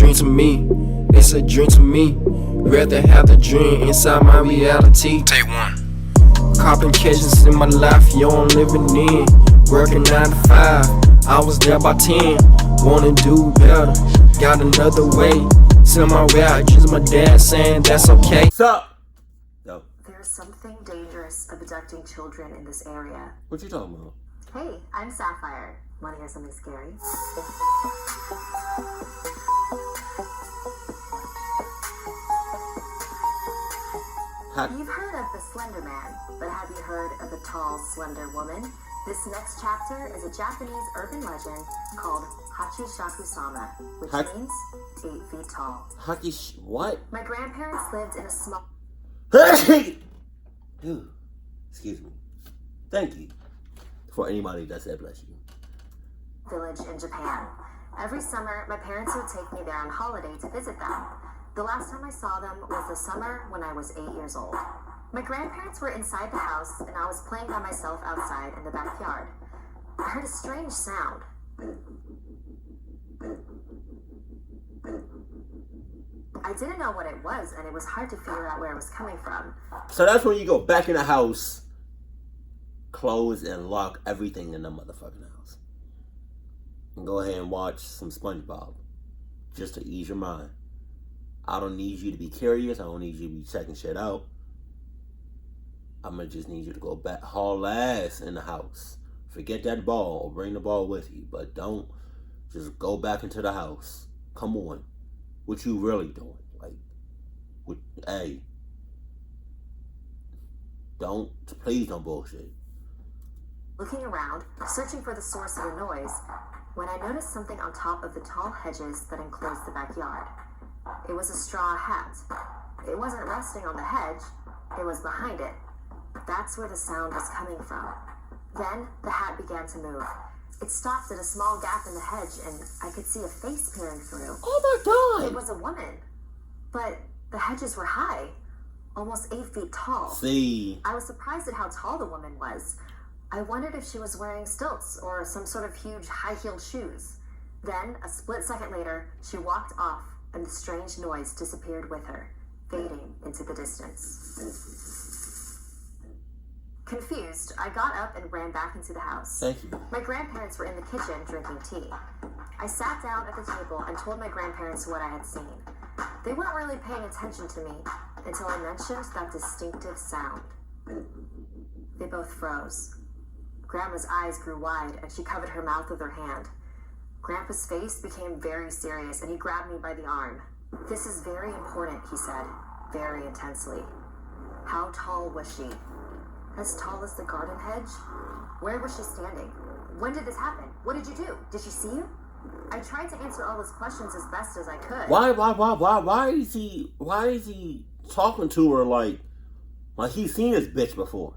dream to me. It's a dream to me. Rather have the dream inside my reality. Take one. Complications in my life, yo, I'm living in. Working 9 to 5, I was there by 10. Wanna do better, got another way. Send my way out, just my dad saying that's okay. What's up? Yo. There's something dangerous abducting children in this area. What you talking about? Hey, I'm Sapphire. Wanna hear something scary? You've heard of the Slender Man, but have you heard of the tall, slender woman? This next chapter is a Japanese urban legend called Hachishakusama, which means 8 feet tall. What? My grandparents lived in a small... Hey! Dude, excuse me. Thank you. For anybody that said bless you. Village in Japan. Every summer, my parents would take me there on holiday to visit them. The last time I saw them was the summer when I was 8 years old. My grandparents were inside the house, and I was playing by myself outside in the backyard. I heard a strange sound. I didn't know what it was, and it was hard to figure out where it was coming from. So that's when you go back in the house, close and lock everything in the motherfucking house. And go ahead and watch some SpongeBob. Just to ease your mind. I don't need you to be curious. I don't need you to be checking shit out. I'm going to just need you to go back, haul ass in the house. Forget that ball or bring the ball with you. But don't just go back into the house. Come on. What you really doing? Like, hey. Please don't bullshit. Looking around, searching for the source of the noise, when I noticed something on top of the tall hedges that enclosed the backyard. It was a straw hat. It wasn't resting on the hedge, it was behind it. That's where the sound was coming from. Then the hat began to move. It stopped at a small gap in the hedge, and I could see a face peering through. Oh my God! It was a woman. But the hedges were high, almost 8 feet tall. See? I was surprised at how tall the woman was. I wondered if she was wearing stilts or some sort of huge high-heeled shoes. Then, a split second later, she walked off, and the strange noise disappeared with her, fading into the distance. Confused, I got up and ran back into the house. Thank you. My grandparents were in the kitchen drinking tea. I sat down at the table and told my grandparents what I had seen. They weren't really paying attention to me until I mentioned that distinctive sound. They both froze. Grandma's eyes grew wide and she covered her mouth with her hand. Grandpa's face became very serious and he grabbed me by the arm. "This is very important," he said, very intensely. "How tall was she?" "As tall as the garden hedge." "Where was she standing? When did this happen? What did you do? Did she see you?" I tried to answer all his questions as best as I could. Why is he talking to her like he's seen this bitch before?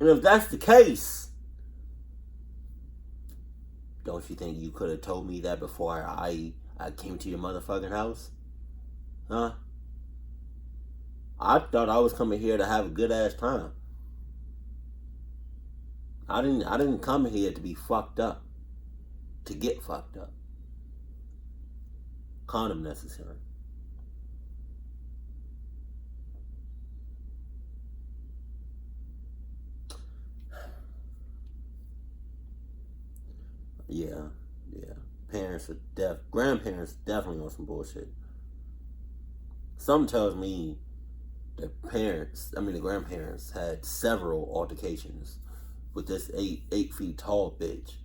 And if that's the case, don't you think you could have told me that before I came to your motherfucking house? Huh? I thought I was coming here to have a good ass time. I didn't come here to be fucked up. To get fucked up. Condom necessary. Yeah. Grandparents definitely on some bullshit. Something tells me the grandparents had several altercations with this 8 feet tall bitch.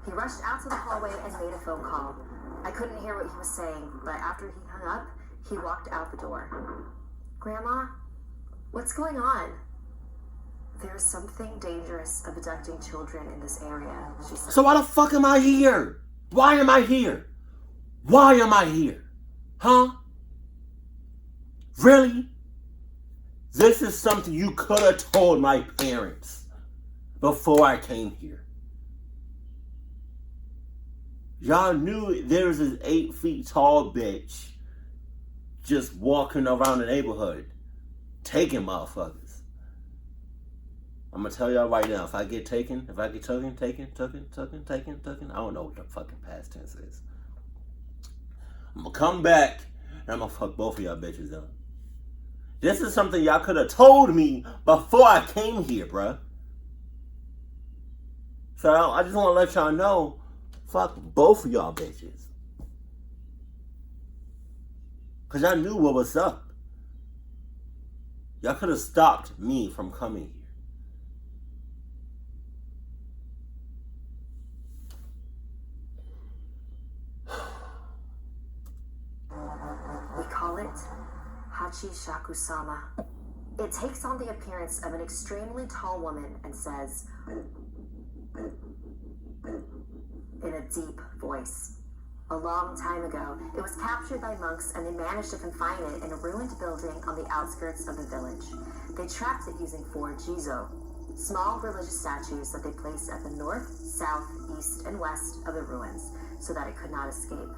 He rushed out to the hallway and made a phone call. I couldn't hear what he was saying, but after he hung up, he walked out the door. "Grandma, what's going on?" "There's something dangerous abducting children in this area," she said. So why the fuck am I here? Why am I here? Why am I here? Huh? Really? This is something you could have told my parents before I came here. Y'all knew there was this 8 feet tall bitch just walking around the neighborhood, taking motherfuckers. I'm gonna tell y'all right now, if I get taken, I don't know what the fucking past tense is. I'm gonna come back and I'm gonna fuck both of y'all bitches up. This is something y'all could have told me before I came here, bruh. So I just want to let y'all know, fuck both of y'all bitches. Because y'all knew what was up. Y'all could have stopped me from coming here. We call it Hachishakusama. It takes on the appearance of an extremely tall woman and says, in a deep voice. A long time ago, it was captured by monks and they managed to confine it in a ruined building on the outskirts of the village. They trapped it using 4 jizo, small religious statues that they placed at the north, south, east, and west of the ruins so that it could not escape.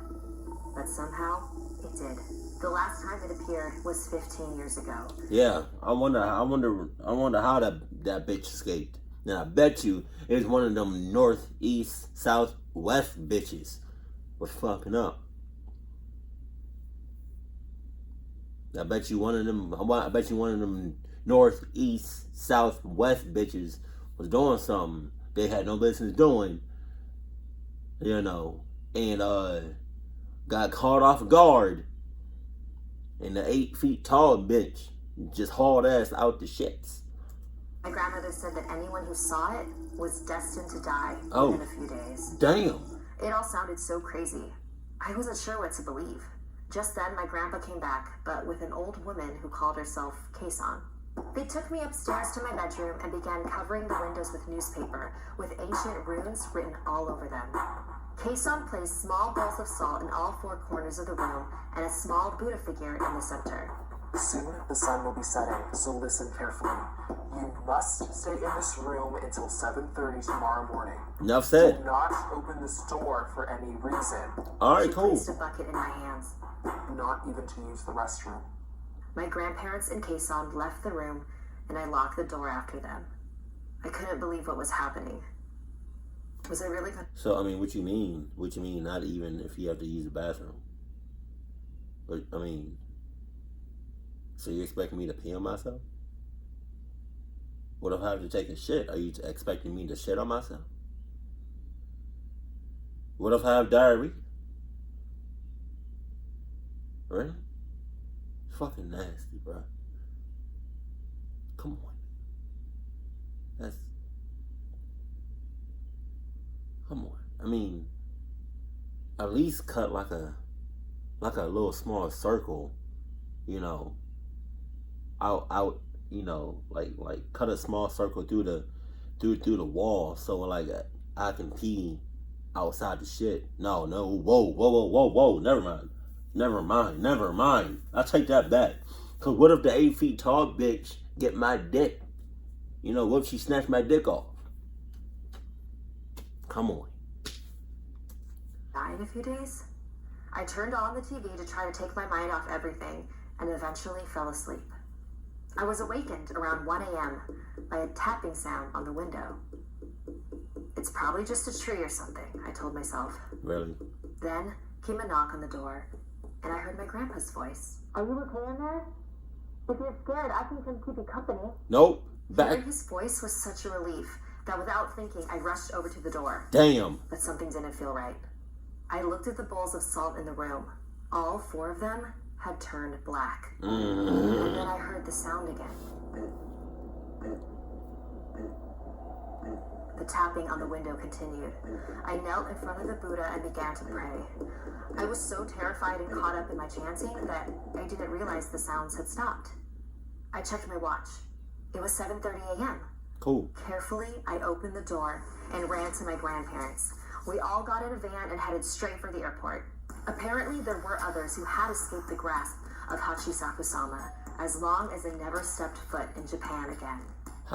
But somehow, it did. The last time it appeared was 15 years ago. Yeah, I wonder how that bitch escaped. And I bet you it was one of them north, east, south, west bitches was fucking up. I bet you one of them north, east, south, west bitches was doing something they had no business doing, you know, and got caught off guard, and the 8 feet tall bitch just hauled ass out the shits. My grandmother said that anyone who saw it was destined to die within a few days. Damn. It all sounded so crazy. I wasn't sure what to believe. Just then, my grandpa came back, but with an old woman who called herself Keisan. They took me upstairs to my bedroom and began covering the windows with newspaper, with ancient runes written all over them. Keisan placed small balls of salt in all 4 corners of the room and a small Buddha figure in the center. Soon the sun will be setting, so listen carefully. You must stay in this room until 7:30 tomorrow morning. Enough said. Do not open this door for any reason. Alright, She cool. placed a bucket in my hands. Not even to use the restroom. My grandparents and Keisan left the room, and I locked the door after them. I couldn't believe what was happening. Was I really going to... So, I mean, what you mean? What you mean, not even if you have to use the bathroom? But, I mean... So you expecting me to pee on myself? What if I have to take a shit? Are you expecting me to shit on myself? What if I have diarrhea? Really? It's fucking nasty, bro. Come on. That's... Come on. I mean, at least cut like a little small circle, you know, out, you know, like cut a small circle through the wall so like I can pee outside the shit. No, whoa, never mind. I take that back. Cause what if the 8 feet tall bitch get my dick? You know, what if she snatch my dick off? Come on. Die in a few days? I turned on the TV to try to take my mind off everything and eventually fell asleep. I was awakened around 1 a.m. by a tapping sound on the window. It's probably just a tree or something, I told myself. Really? Then came a knock on the door, and I heard my grandpa's voice. Are you okay in there? If you're scared, I can come keep you company. Nope. Back. Hearing his voice was such a relief that without thinking, I rushed over to the door. Damn. But something didn't feel right. I looked at the bowls of salt in the room. All 4 of them had turned black. Mm-hmm. And then I heard the sound again. The tapping on the window continued. I knelt in front of the Buddha and began to pray. I was so terrified and caught up in my chanting that I didn't realize the sounds had stopped. I checked my watch. It was 7:30 a.m. Cool. Carefully, I opened the door and ran to my grandparents. We all got in a van and headed straight for the airport. Apparently, there were others who had escaped the grasp of Hachishakusama, as long as they never stepped foot in Japan again.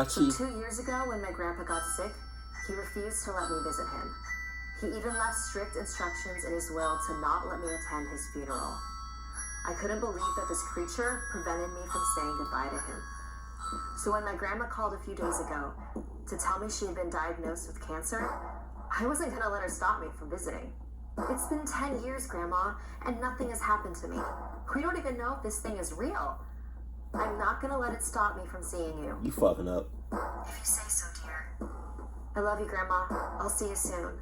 So 2 years ago, when my grandpa got sick, he refused to let me visit him. He even left strict instructions in his will to not let me attend his funeral. I couldn't believe that this creature prevented me from saying goodbye to him. So when my grandma called a few days ago to tell me she had been diagnosed with cancer, I wasn't gonna let her stop me from visiting. It's been 10 years, Grandma, and nothing has happened to me. We don't even know if this thing is real. I'm not gonna let it stop me from seeing you. You fucking up. If you say so, dear. I love you, Grandma. I'll see you soon.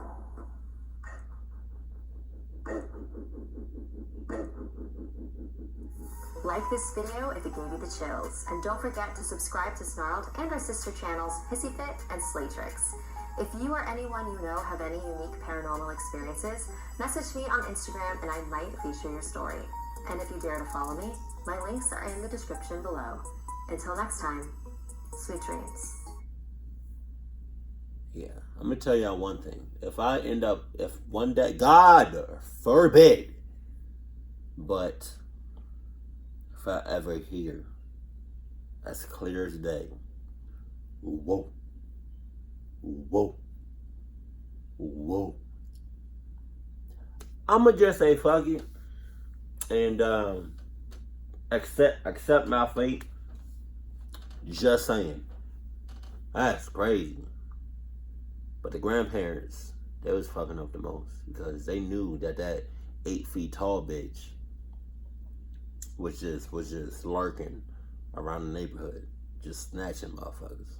Like this video if it gave you the chills, and don't forget to subscribe to Snarled and our sister channels Hissy Fit and Slaytrix. If you or anyone you know have any unique paranormal experiences, message me on Instagram and I might feature your story. And if you dare to follow me, my links are in the description below. Until next time, sweet dreams. Yeah, I'm gonna tell y'all one thing. If one day, God forbid, but if I ever hear as clear as day, whoa, whoa, whoa, I'ma just say fuck it and accept my fate. Just saying. That's crazy. But the grandparents, they was fucking up the most because they knew that 8 feet tall bitch was just lurking around the neighborhood, just snatching motherfuckers.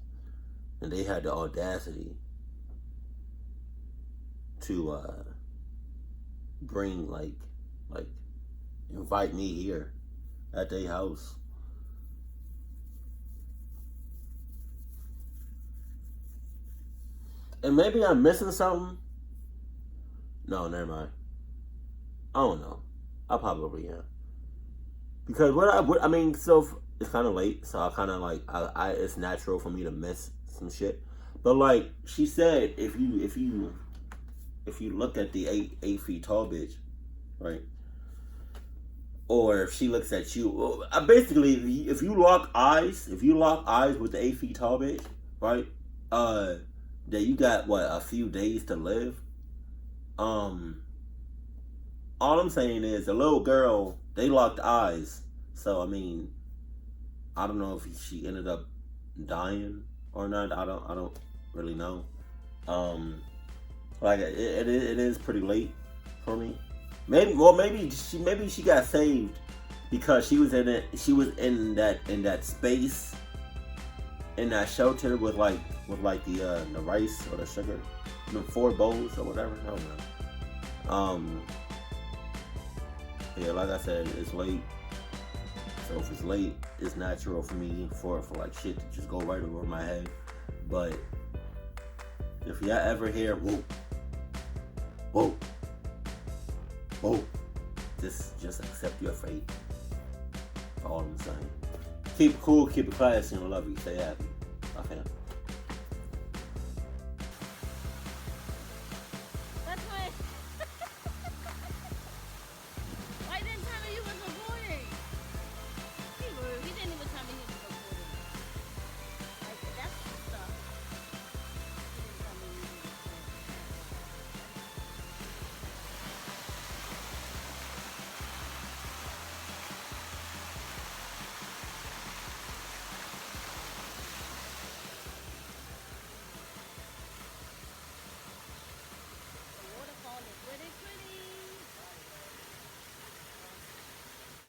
And they had the audacity to bring like invite me here at their house. And maybe I'm missing something. No, never mind. I don't know. I probably am. Because so it's kind of late, so I kind of like it's natural for me to miss some shit. But like she said, if you look at the 8 feet tall bitch, right? Or if she looks at you, basically, if you lock eyes with the 8 feet tall bitch, right? That you got a few days to live. All I'm saying is the little girl, they locked eyes. So I mean, I don't know if she ended up dying or not. I don't really know. Like it is pretty late for me. Maybe she got saved because she was in that space in that shelter with the rice or the sugar, the 4 bowls or whatever. I don't know. Yeah, like I said, it's late. So if it's late, it's natural for me for like shit to just go right over my head. But if y'all ever hear whoa, whoa, whoa, just accept your fate. All I'm saying. Keep it cool, keep it classy, and I love you. Stay happy. Okay.